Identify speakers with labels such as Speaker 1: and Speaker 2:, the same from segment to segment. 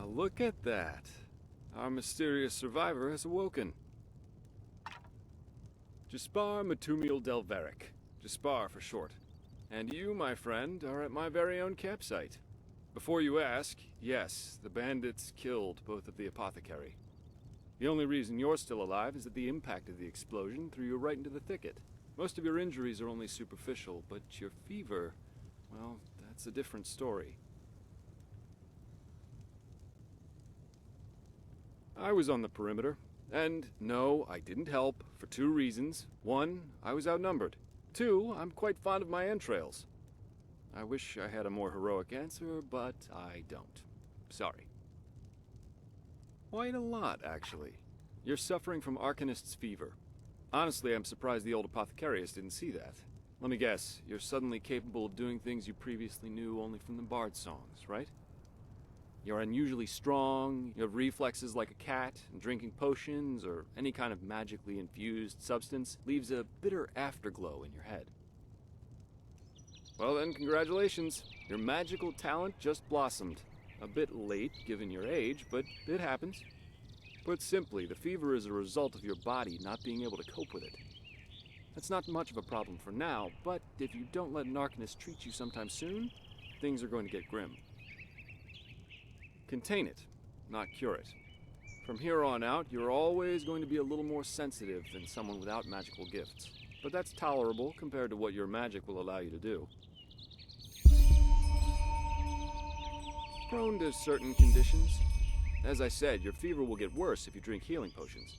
Speaker 1: look at that. Our mysterious survivor has awoken. Jaspar Matumiel Delveric. Jaspar for short. And you, my friend, are at my very own campsite. Before you ask, yes, the bandits killed both of the apothecary. The only reason you're still alive is that the impact of the explosion threw you right into the thicket. Most of your injuries are only superficial, but your fever, well, that's a different story. I was on the perimeter, and no, I didn't help, for two reasons. One, I was outnumbered. Two, I'm quite fond of my entrails. I wish I had a more heroic answer, but I don't. Sorry. Quite a lot, actually. You're suffering from Arcanist's fever. Honestly, I'm surprised the old apothecarius didn't see that. Let me guess, you're suddenly capable of doing things you previously knew only from the bard songs, right? You're unusually strong, you have reflexes like a cat, and drinking potions or any kind of magically infused substance leaves a bitter afterglow in your head. Well then, congratulations. Your magical talent just blossomed. A bit late, given your age, but it happens. Put simply, the fever is a result of your body not being able to cope with it. That's not much of a problem for now, but if you don't let an Arcanist treat you sometime soon, things are going to get grim. Contain it, not cure it. From here on out, you're always going to be a little more sensitive than someone without magical gifts. But that's tolerable compared to what your magic will allow you to do. Prone to certain conditions. As I said, your fever will get worse if you drink healing potions.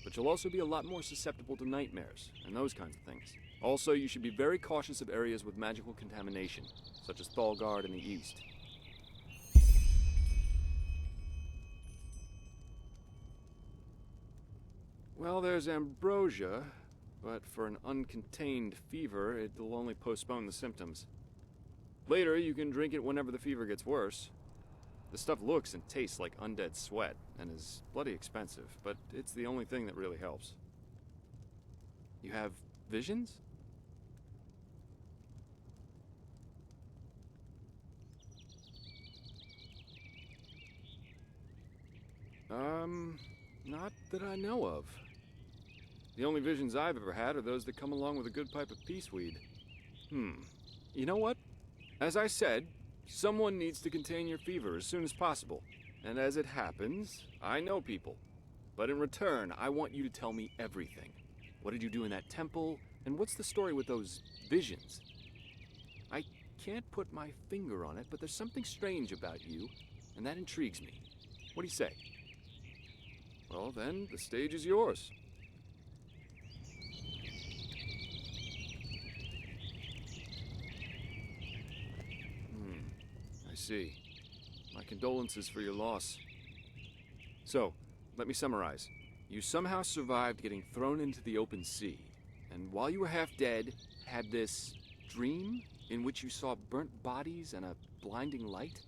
Speaker 1: But you'll also be a lot more susceptible to nightmares and those kinds of things. Also, you should be very cautious of areas with magical contamination, such as Thalgard in the east. Well, there's ambrosia, but for an uncontained fever, it'll only postpone the symptoms. Later, you can drink it whenever the fever gets worse. The stuff looks and tastes like undead sweat, and is bloody expensive, but it's the only thing that really helps. You have visions? Not that I know of. The only visions I've ever had are those that come along with a good pipe of peaceweed. You know what? As I said, someone needs to contain your fever as soon as possible. And as it happens, I know people. But in return, I want you to tell me everything. What did you do in that temple? And what's the story with those visions? I can't put my finger on it, but there's something strange about you, and that intrigues me. What do you say? Well then, the stage is yours. I see. My condolences for your loss. So, let me summarize. You somehow survived getting thrown into the open sea, and while you were half dead, had this dream in which you saw burnt bodies and a blinding light?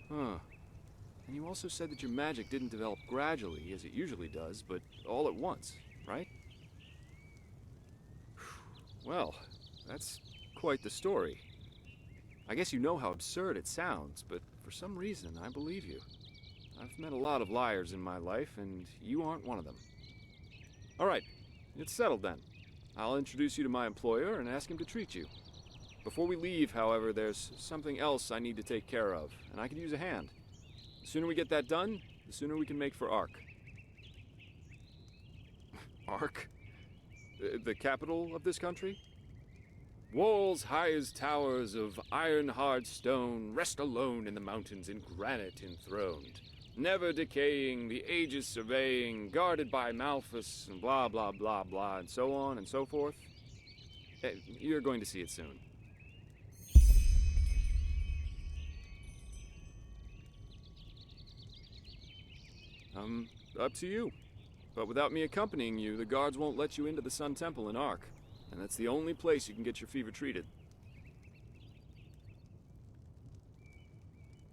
Speaker 1: Huh. And you also said that your magic didn't develop gradually, as it usually does, but all at once, right? Well, that's quite the story. I guess you know how absurd it sounds, but for some reason, I believe you. I've met a lot of liars in my life, and you aren't one of them. All right, it's settled then. I'll introduce you to my employer and ask him to treat you. Before we leave, however, there's something else I need to take care of, and I could use a hand. The sooner we get that done, the sooner we can make for Ark. Ark? The capital of this country? Walls high as towers of iron-hard stone rest alone in the mountains in granite enthroned, never decaying, the ages surveying, guarded by Malphus, and blah blah blah blah, and so on and so forth. You're going to see it soon. Up to you. But without me accompanying you, the guards won't let you into the Sun Temple in Ark. And that's the only place you can get your fever treated.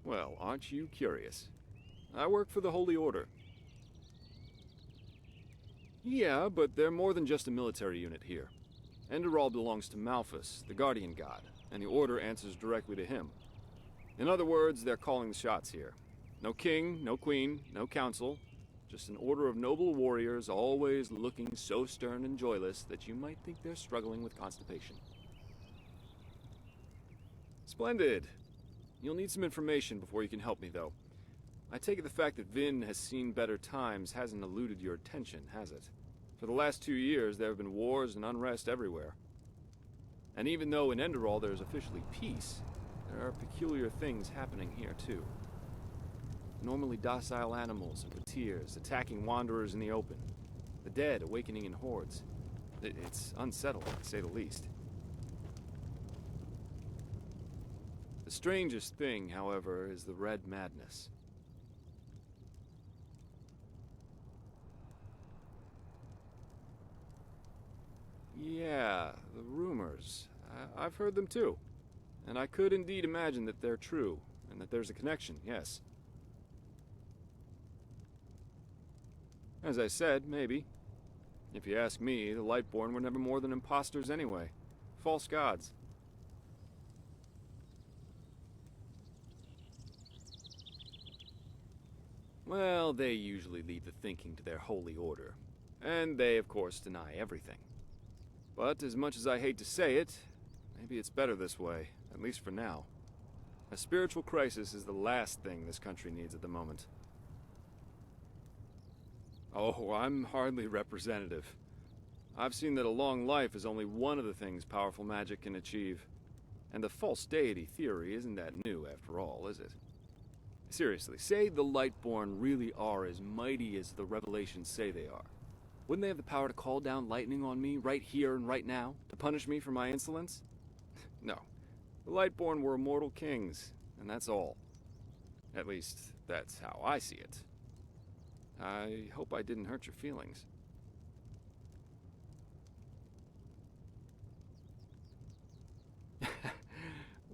Speaker 1: Well, aren't you curious? I work for the Holy Order. Yeah, but they're more than just a military unit here. Enderal belongs to Malphus, the guardian god. and the Order answers directly to him. In other words, they're calling the shots here. No king, no queen, no council, just an order of noble warriors always looking so stern and joyless that you might think they're struggling with constipation. Splendid. You'll need some information before you can help me, though. I take it the fact that Vin has seen better times hasn't eluded your attention, has it? For the last 2 years, there have been wars and unrest everywhere. And even though in Enderal there's officially peace, there are peculiar things happening here, too. Normally docile animals and patirs attacking wanderers in the open. The dead awakening in hordes. It's unsettling, to say the least. The strangest thing, however, is the Red Madness. Yeah, the rumors. I've heard them too. And I could indeed imagine that they're true, and that there's a connection, yes. As I said, maybe. If you ask me, the Lightborn were never more than imposters anyway. False gods. Well, they usually leave the thinking to their holy order. And they, of course, deny everything. But as much as I hate to say it, maybe it's better this way, at least for now. A spiritual crisis is the last thing this country needs at the moment. Oh, I'm hardly representative. I've seen that a long life is only one of the things powerful magic can achieve. And the false deity theory isn't that new after all, is it? Seriously, say the Lightborn really are as mighty as the revelations say they are. Wouldn't they have the power to call down lightning on me right here and right now, to punish me for my insolence? No. The Lightborn were immortal kings, and that's all. At least, that's how I see it. I hope I didn't hurt your feelings.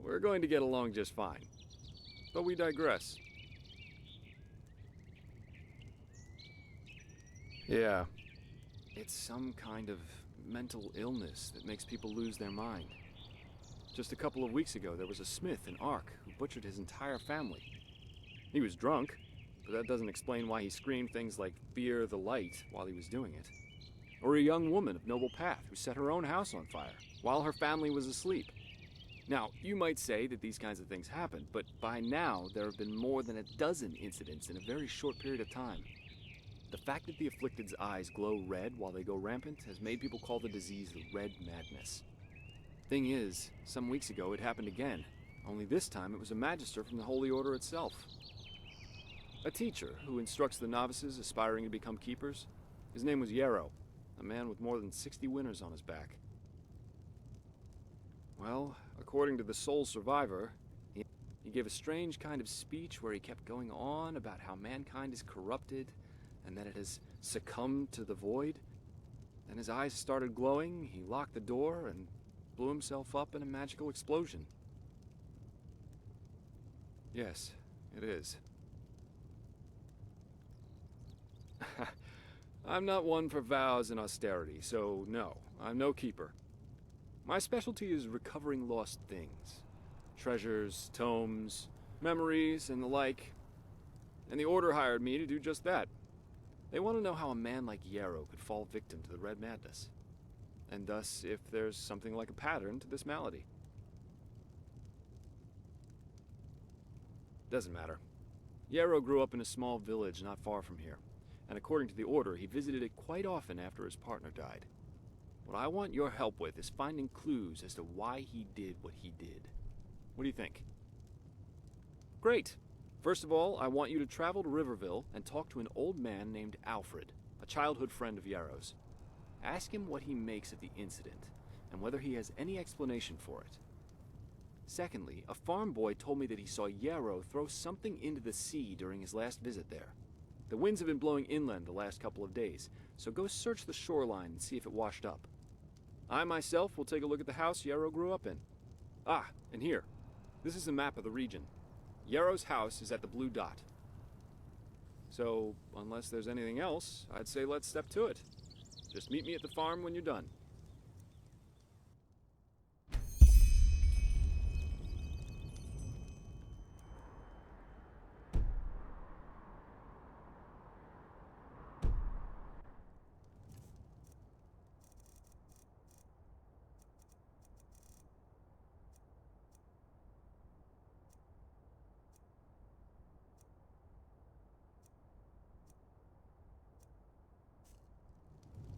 Speaker 1: We're going to get along just fine. But we digress. Yeah. It's some kind of mental illness that makes people lose their mind. Just a couple of weeks ago, there was a smith in Ark who butchered his entire family. He was drunk, but that doesn't explain why he screamed things like "Fear the light" while he was doing it. Or a young woman of noble path who set her own house on fire while her family was asleep. Now, you might say that these kinds of things happen, but by now there have been more than a dozen incidents in a very short period of time. The fact that the afflicted's eyes glow red while they go rampant has made people call the disease the Red Madness. Thing is, some weeks ago it happened again, only this time it was a magister from the Holy Order itself. A teacher who instructs the novices aspiring to become keepers. His name was Yarrow, a man with more than 60 winners on his back. Well, according to the sole survivor, he gave a strange kind of speech where he kept going on about how mankind is corrupted and that it has succumbed to the void. Then his eyes started glowing, he locked the door, and blew himself up in a magical explosion. Yes, it is. I'm not one for vows and austerity, so no, I'm no keeper. My specialty is recovering lost things. Treasures, tomes, memories, and the like. And the Order hired me to do just that. They want to know how a man like Yarrow could fall victim to the Red Madness. And thus, if there's something like a pattern to this malady. Doesn't matter. Yarrow grew up in a small village not far from here. And according to the Order, he visited it quite often after his partner died. What I want your help with is finding clues as to why he did what he did. What do you think? Great. First of all, I want you to travel to Riverville and talk to an old man named Alfred, a childhood friend of Yarrow's. Ask him what he makes of the incident, and whether he has any explanation for it. Secondly, a farm boy told me that he saw Yarrow throw something into the sea during his last visit there. The winds have been blowing inland the last couple of days, so go search the shoreline and see if it washed up. I myself will take a look at the house Yarrow grew up in. Ah, and here. This is a map of the region. Yarrow's house is at the blue dot. So, unless there's anything else, I'd say let's step to it. Just meet me at the farm when you're done.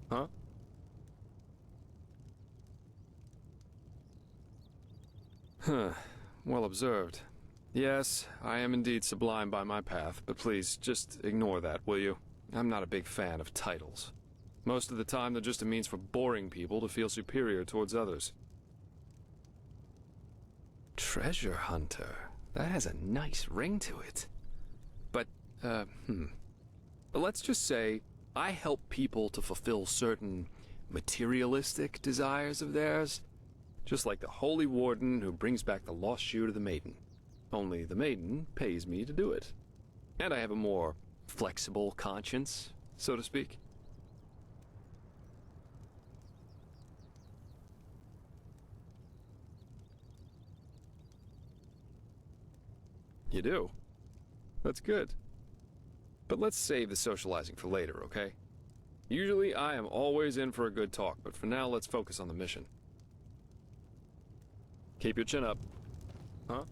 Speaker 1: Huh? Huh. Well observed. Yes, I am indeed sublime by my path, but please, just ignore that, will you? I'm not a big fan of titles. Most of the time, they're just a means for boring people to feel superior towards others. Treasure hunter. That has a nice ring to it. But, let's just say I help people to fulfill certain materialistic desires of theirs, just like the Holy Warden who brings back the lost shoe to the maiden. Only the maiden pays me to do it. And I have a more flexible conscience, so to speak. You do? That's good. But let's save the socializing for later, okay? Usually I am always in for a good talk, but for now let's focus on the mission. Keep your chin up. Huh?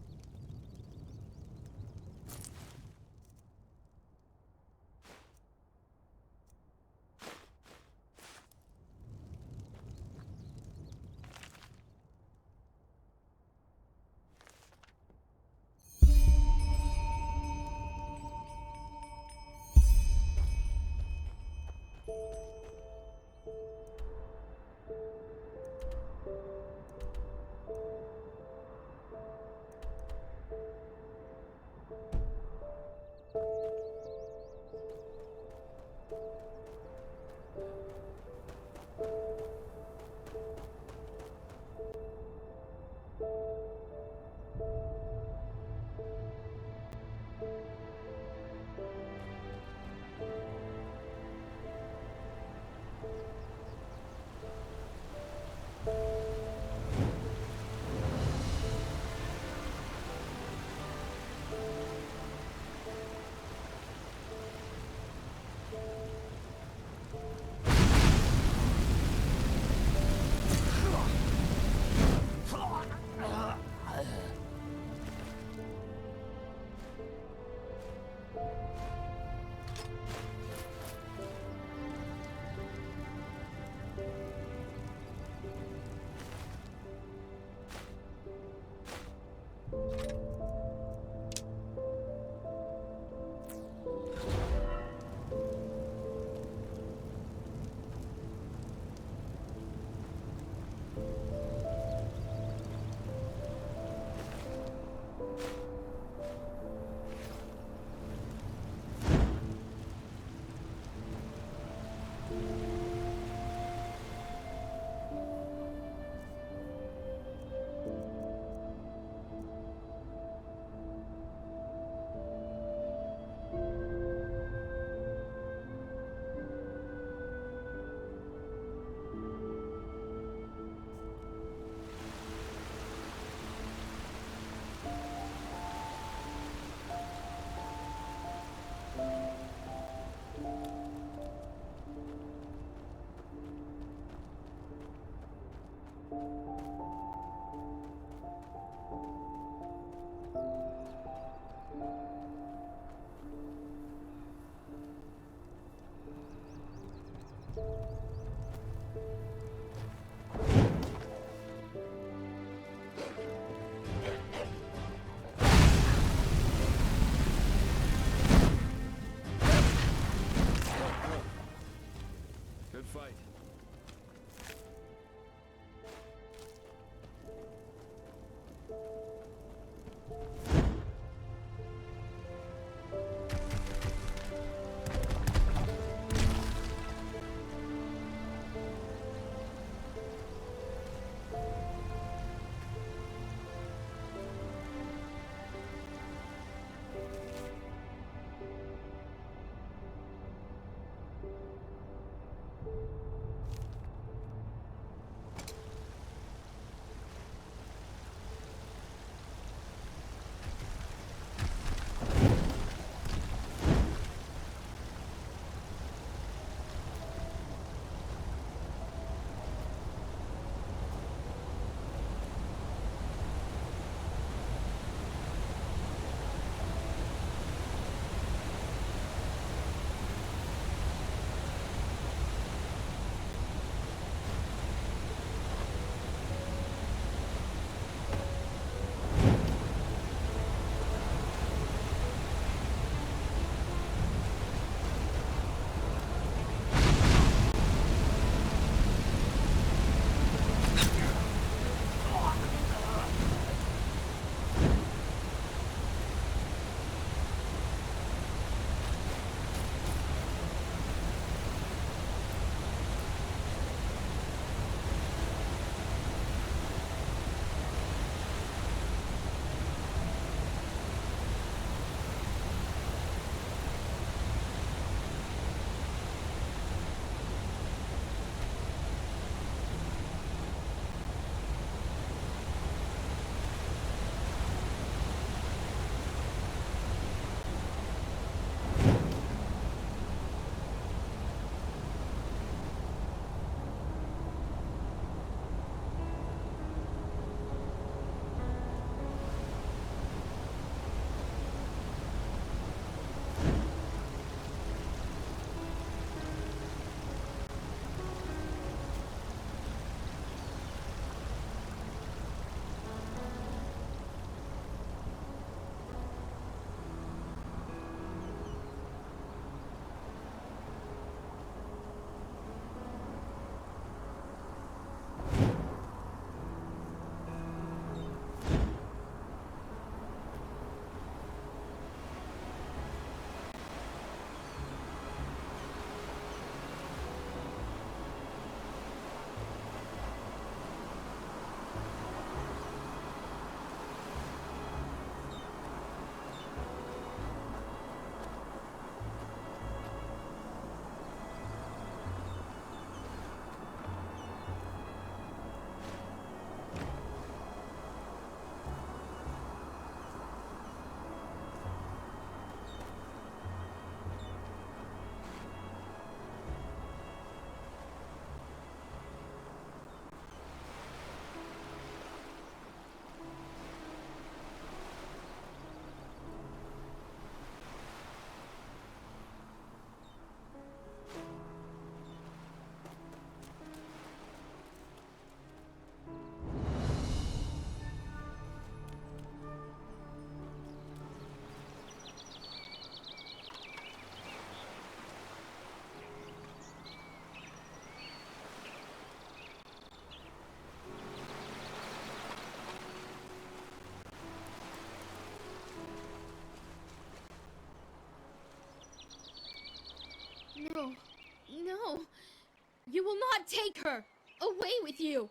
Speaker 2: You will not take her! Away with you!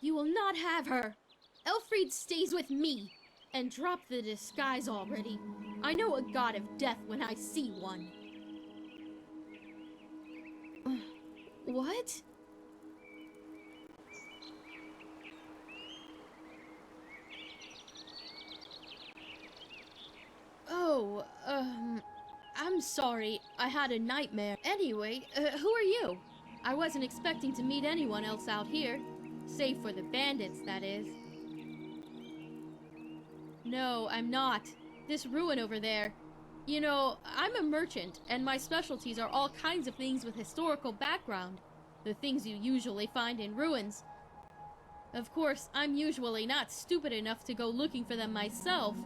Speaker 2: You will not have her! Elfried stays with me! And drop the disguise already. I know a god of death when I see one. What? Oh, I'm sorry. I had a nightmare. Anyway, who are you? I wasn't expecting to meet anyone else out here. Save for the bandits, that is. No, I'm not. This ruin over there. You know, I'm a merchant, and my specialties are all kinds of things with historical background. The things you usually find in ruins. Of course, I'm usually not stupid enough to go looking for them myself,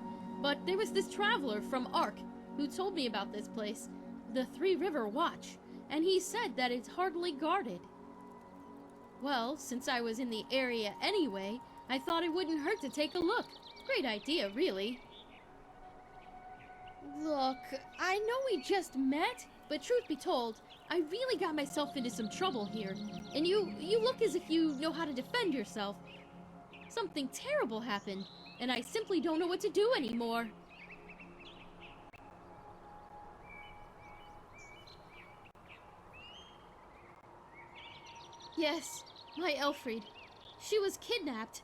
Speaker 2: but there was this traveler from Ark who told me about this place, the Three River Watch, and he said that it's hardly guarded. Well, since I was in the area anyway, I thought it wouldn't hurt to take a look. Great idea, really. Look, I know we just met, but truth be told, I really got myself into some trouble here, and you look as if you know how to defend yourself. Something terrible happened, and I simply don't know what to do anymore. Yes, my Elfried. She was kidnapped.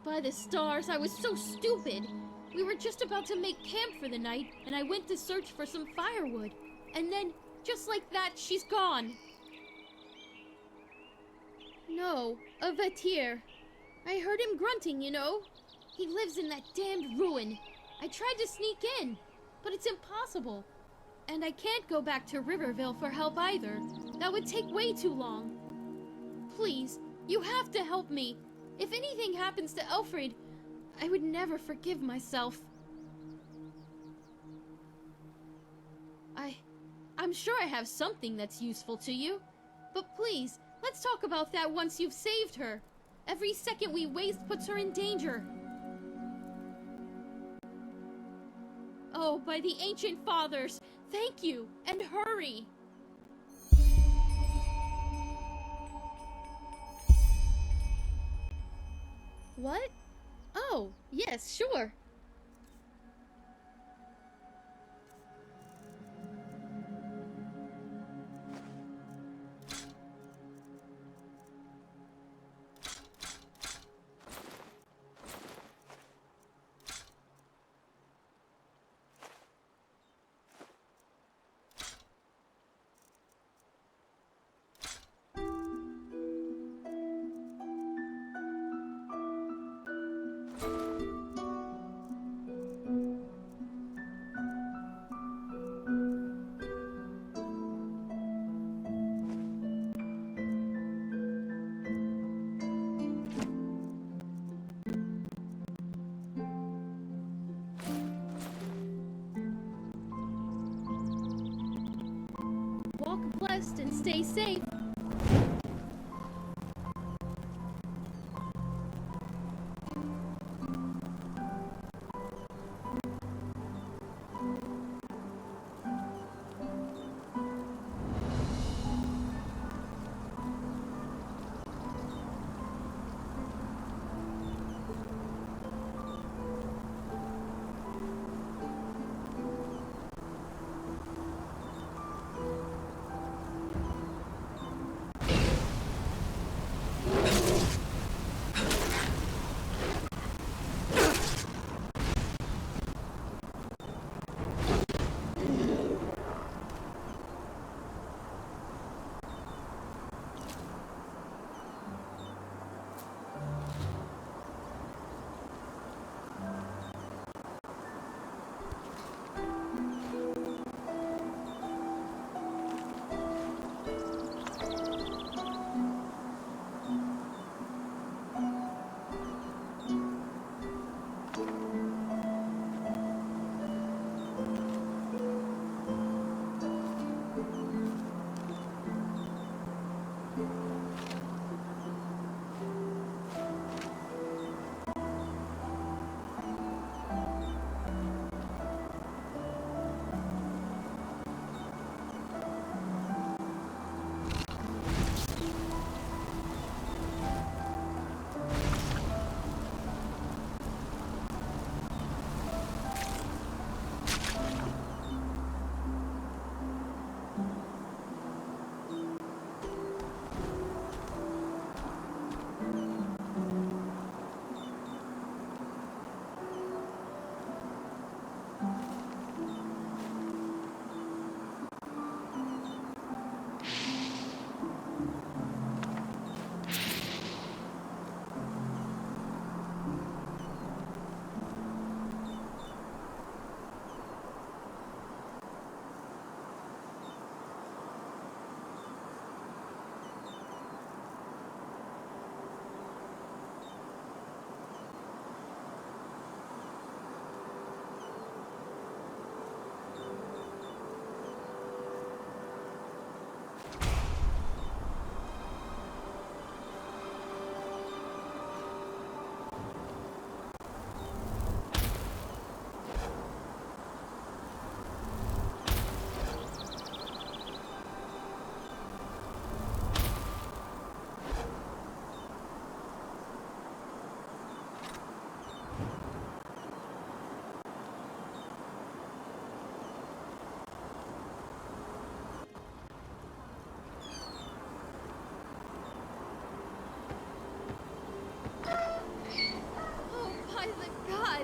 Speaker 2: By the stars, I was so stupid. We were just about to make camp for the night, and I went to search for some firewood. And then, just like that, she's gone. No, a Vatir. I heard him grunting, you know. He lives in that damned ruin. I tried to sneak in, but it's impossible. And I can't go back to Riverville for help either. That would take way too long. Please, you have to help me. If anything happens to Elfried, I would never forgive myself. I'm sure I have something that's useful to you. But please, let's talk about that once you've saved her. Every second we waste puts her in danger. Oh, by the ancient fathers, thank you, and hurry! What? Oh, yes, sure. Walk blessed and stay safe.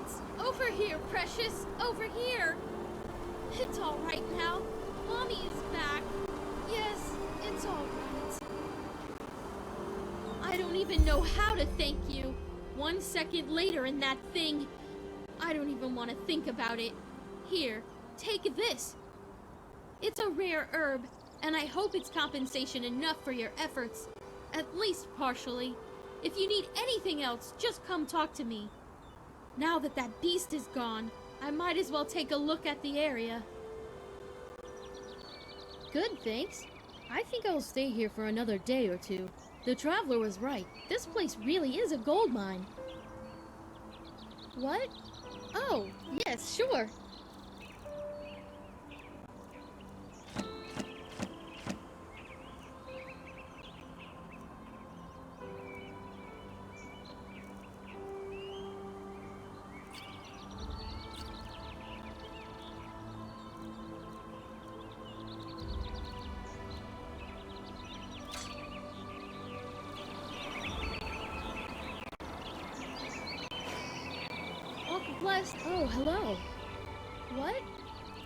Speaker 2: gods! Over here, precious! Over here! It's all right now. Mommy is back. Yes, it's all right. I don't even know how to thank you. 1 second later in that thing, I don't even want to think about it. Here, take this. It's a rare herb, and I hope it's compensation enough for your efforts. At least partially. If you need anything else, just come talk to me. Now that that beast is gone, I might as well take a look at the area. Good, thanks. I think I'll stay here for another day or two. The traveler was right. This place really is a gold mine. What? Oh, yes, sure. Blessed. Oh, hello. What?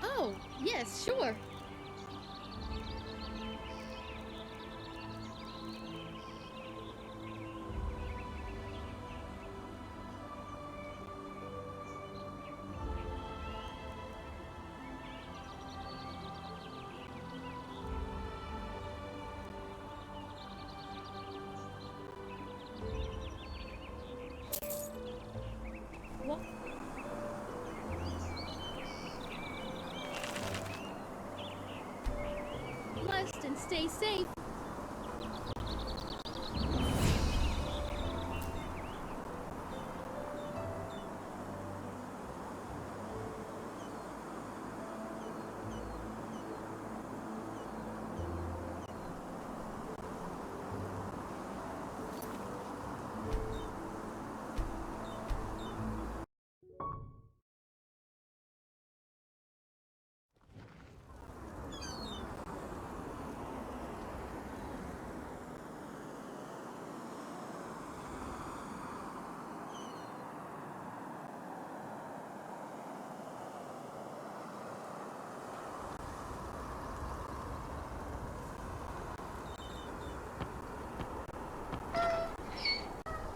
Speaker 2: Oh, yes, sure. What? Blessed and stay safe.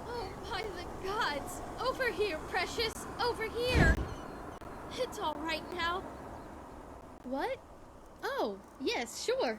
Speaker 2: Oh, by the gods! Over here, precious! Over here! It's all right now. What? Oh, yes, sure.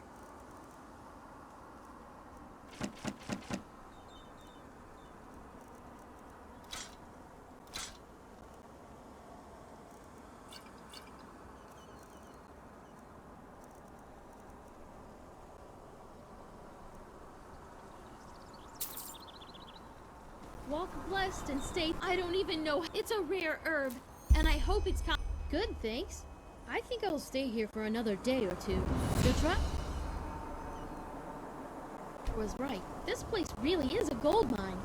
Speaker 2: Walk blessed and stay. I don't even know. It's a rare herb, and I hope it's good, thanks. I think I'll stay here for another day or two. The trap was right. This place really is a gold mine.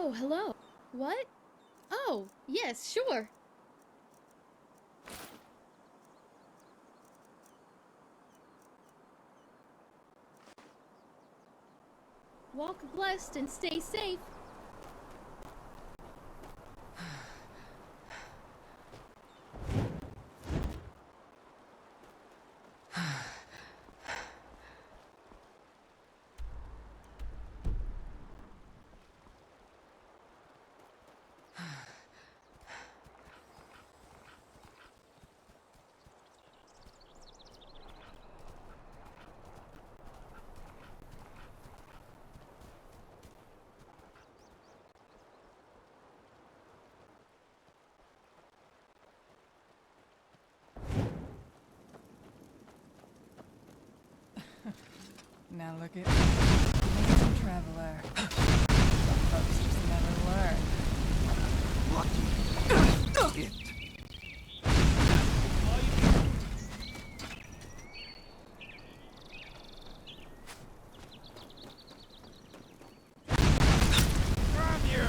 Speaker 2: Oh, hello. What? Oh, yes, sure. Walk blessed and stay safe.
Speaker 3: Now look at me, amazing traveler. Some folks just never learn.
Speaker 4: Lucky. It. Grab you!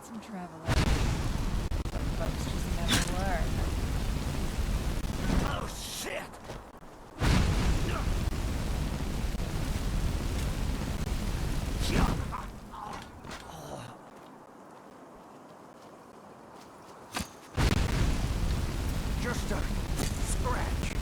Speaker 3: some traveler. Some folks just never learn.
Speaker 4: Oh, shit! Just a scratch.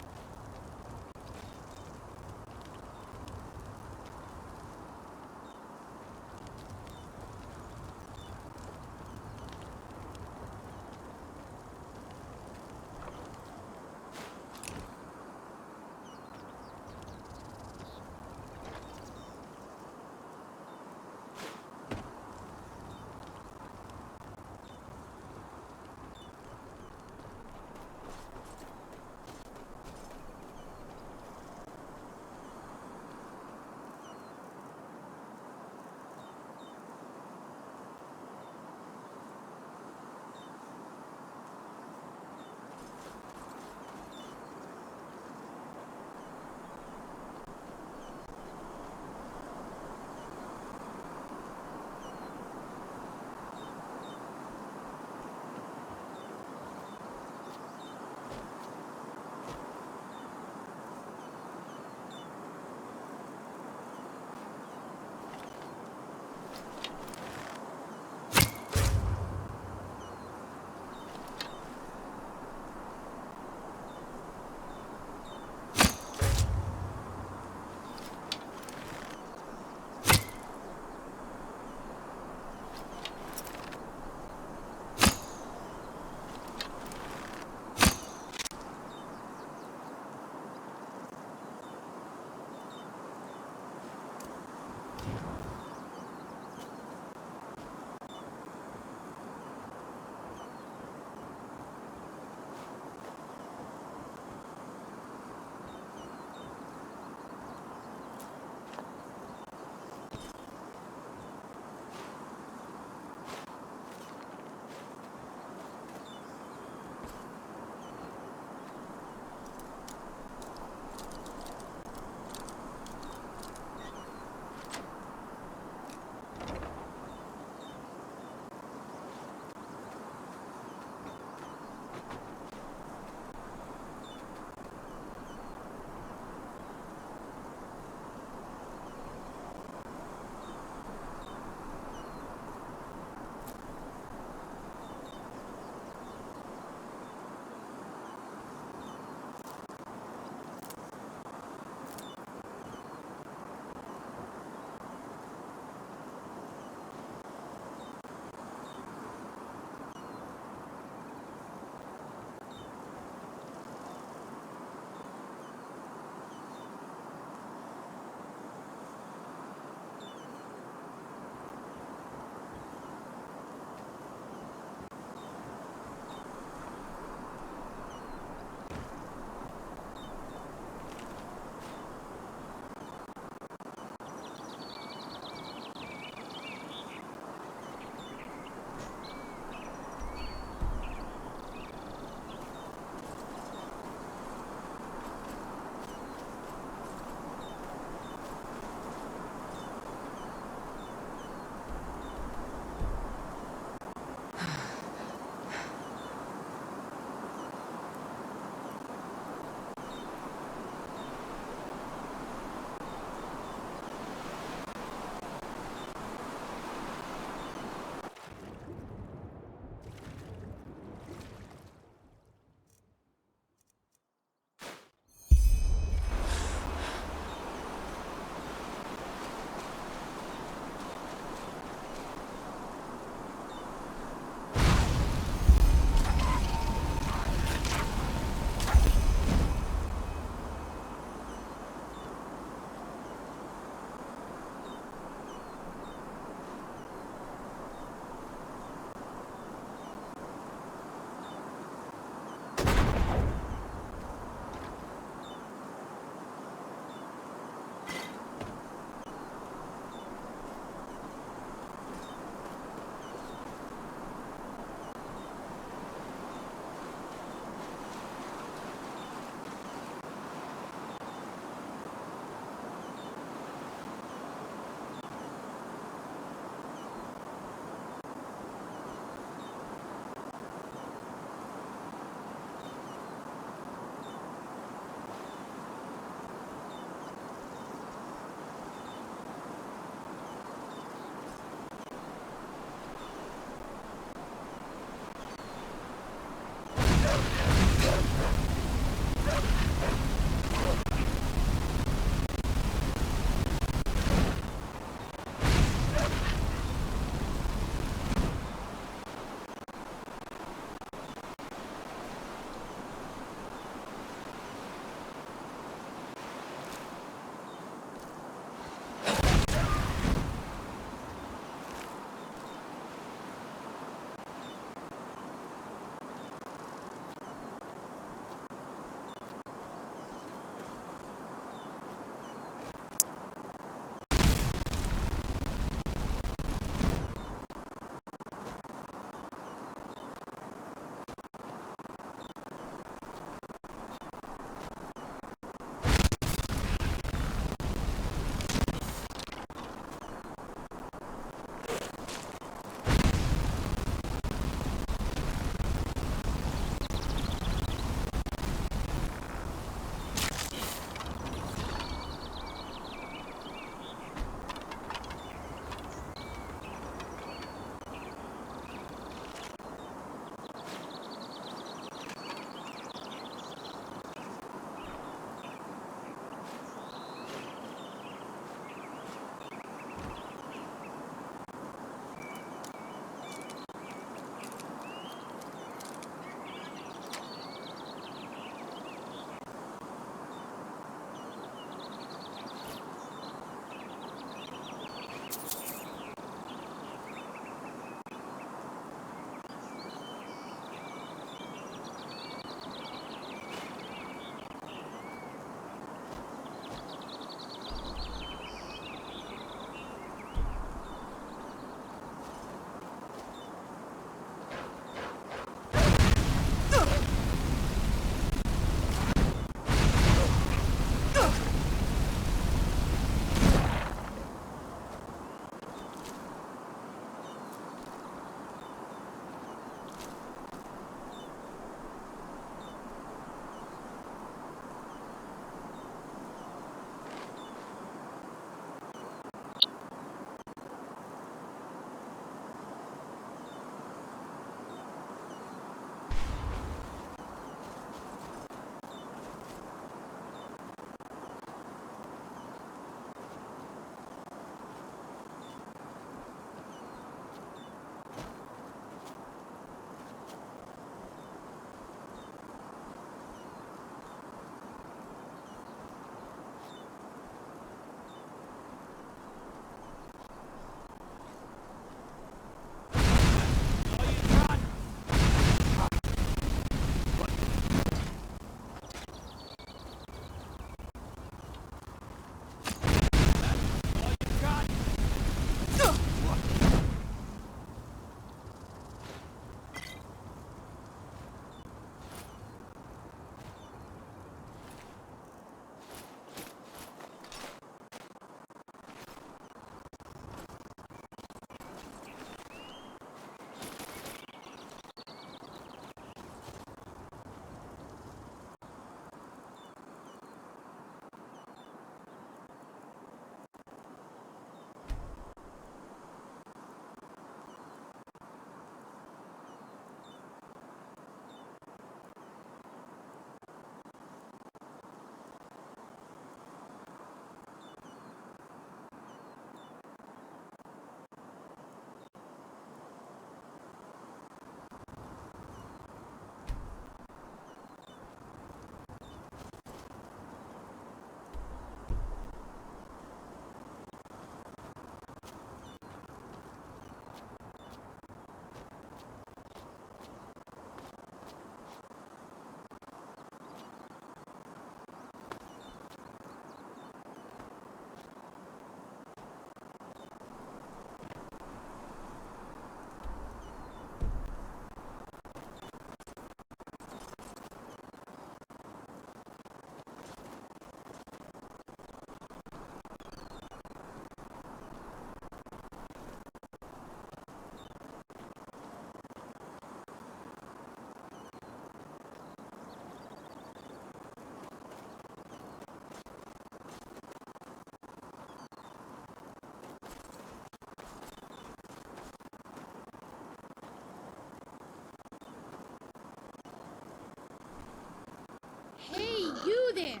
Speaker 2: you there!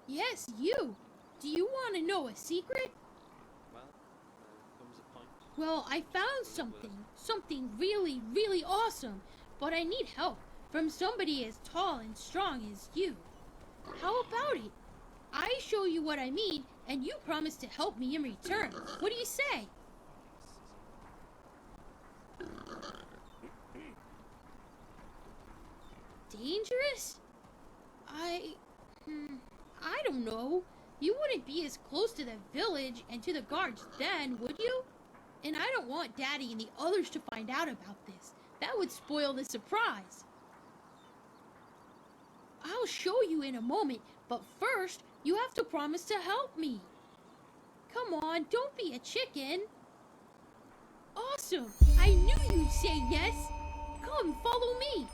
Speaker 2: Yes, you! Do you want to know a secret?
Speaker 5: Well, comes a point.
Speaker 2: Well, I found something really, really awesome, but I need help from somebody as tall and strong as you. How about it? I show you what I mean, and you promise to help me in return. What do you say? Dangerous? I don't know. You wouldn't be as close to the village and to the guards then, would you? And I don't want Daddy and the others to find out about this. That would spoil the surprise. I'll show you in a moment, but first, you have to promise to help me. Come on, don't be a chicken. Awesome! I knew you'd say yes. Come, follow me.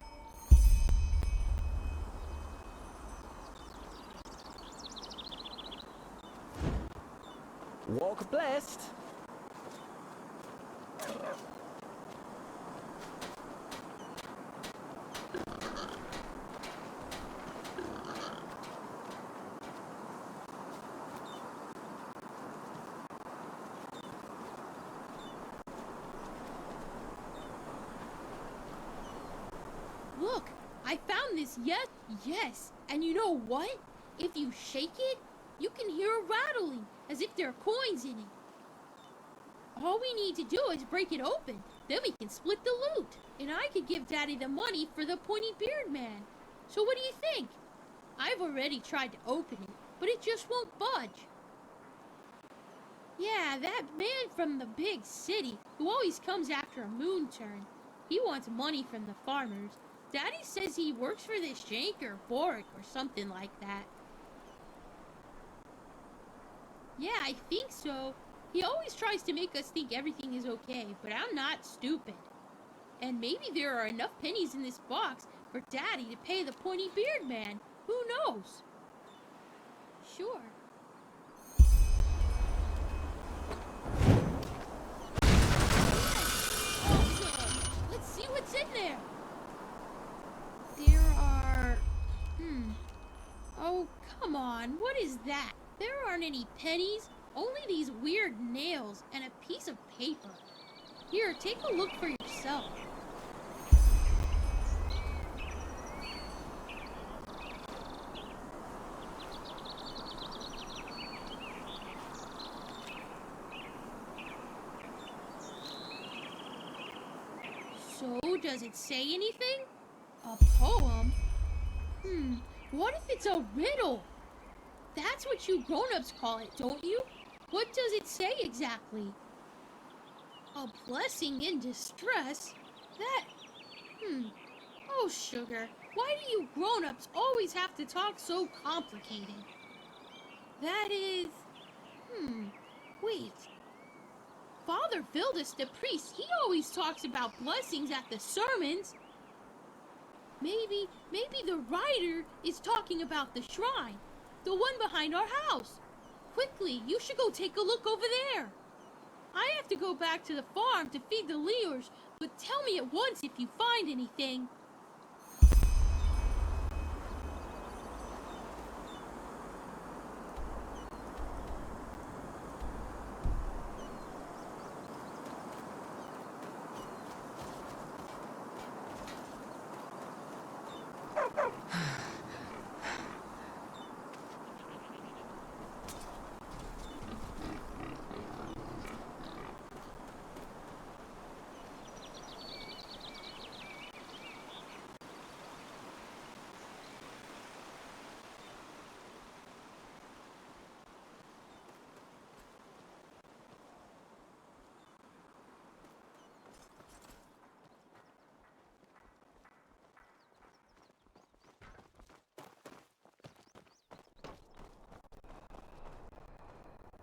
Speaker 6: Walk blessed.
Speaker 2: Look, I found this yes. And you know what? If you shake it, you can hear a rattling, as if there are coins in it. All we need to do is break it open, then we can split the loot. And I could give Daddy the money for the pointy beard man. So what do you think? I've already tried to open it, but it just won't budge. Yeah, that man from the big city, who always comes after a moon turn. He wants money from the farmers. Daddy says he works for this Shank or Boric or something like that. Yeah, I think so. He always tries to make us think everything is okay, but I'm not stupid. And maybe there are enough pennies in this box for Daddy to pay the pointy beard man. Who knows? Sure. Awesome! Let's see what's in there. There are... Oh, come on. What is that? There aren't any pennies. Only these weird nails and a piece of paper. Here, take a look for yourself. So, does it say anything? A poem? What if it's a riddle? That's what you grown-ups call it, don't you? What does it say exactly? A blessing in distress? That... Oh, sugar, why do you grown-ups always have to talk so complicated? That is... Wait. Father Vildus, the priest, he always talks about blessings at the sermons. Maybe the writer is talking about the shrine. The one behind our house. Quickly, you should go take a look over there. I have to go back to the farm to feed the Leors, but tell me at once if you find anything.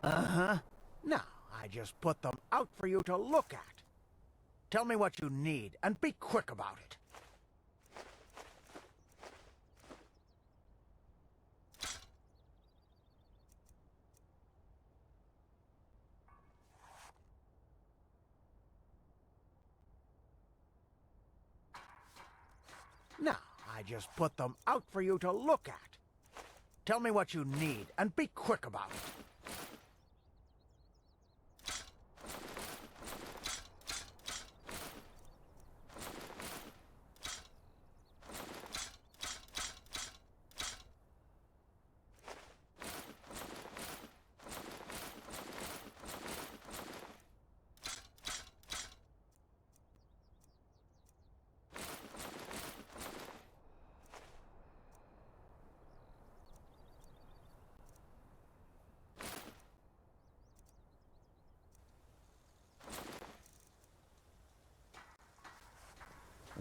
Speaker 4: Uh-huh. Now, I just put them out for you to look at. Tell me what you need, and be quick about it. Now, I just put them out for you to look at. Tell me what you need, and be quick about it.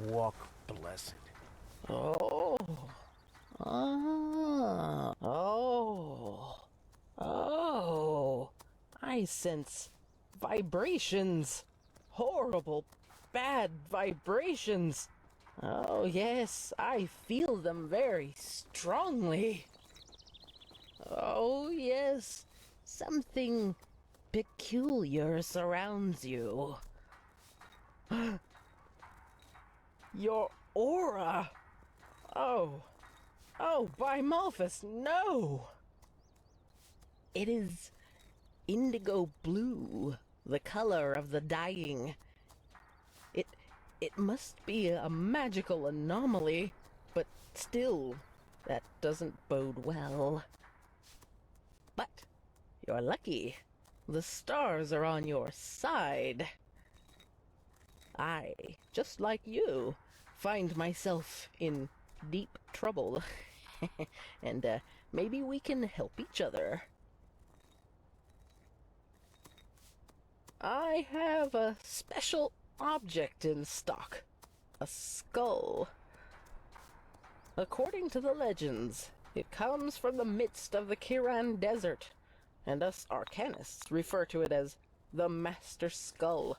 Speaker 4: Walk blessed.
Speaker 6: Oh. Ah. Oh. Oh. I sense vibrations. Horrible, bad vibrations. Oh, yes, I feel them very strongly. Oh, yes, something peculiar surrounds you. Your aura! Oh, by Malphus, no! It is indigo blue, the color of the dying. It must be a magical anomaly, but still, that doesn't bode well. But you're lucky. The stars are on your side. I, just like you, find myself in deep trouble. And maybe we can help each other. I have a special object in stock. A skull. According to the legends, it comes from the midst of the Kiran Desert, and us Arcanists refer to it as the Master Skull.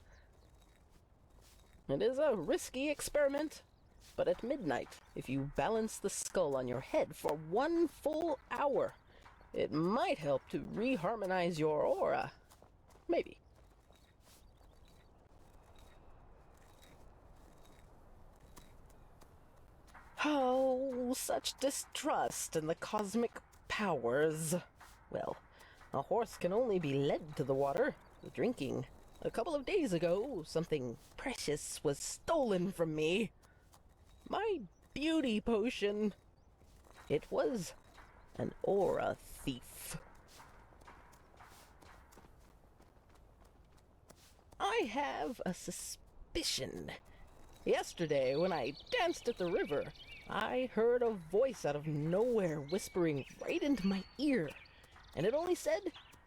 Speaker 6: It is a risky experiment, but at midnight, if you balance the skull on your head for 1 full hour, it might help to reharmonize your aura. Maybe. Oh, such distrust in the cosmic powers. Well, a horse can only be led to the water, the drinking. A couple of days ago, something precious was stolen from me. My beauty potion. It was an aura thief. I have a suspicion. Yesterday, when I danced at the river, I heard a voice out of nowhere whispering right into my ear, and it only said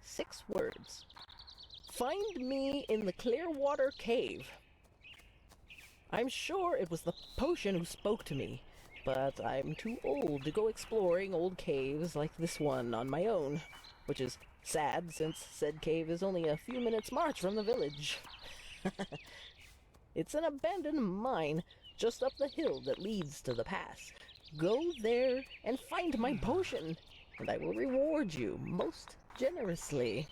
Speaker 6: 6 words. Find me in the Clearwater Cave. I'm sure it was the potion who spoke to me, but I'm too old to go exploring old caves like this one on my own, which is sad since said cave is only a few minutes' march from the village. It's an abandoned mine just up the hill that leads to the pass. Go there and find my potion, and I will reward you most generously.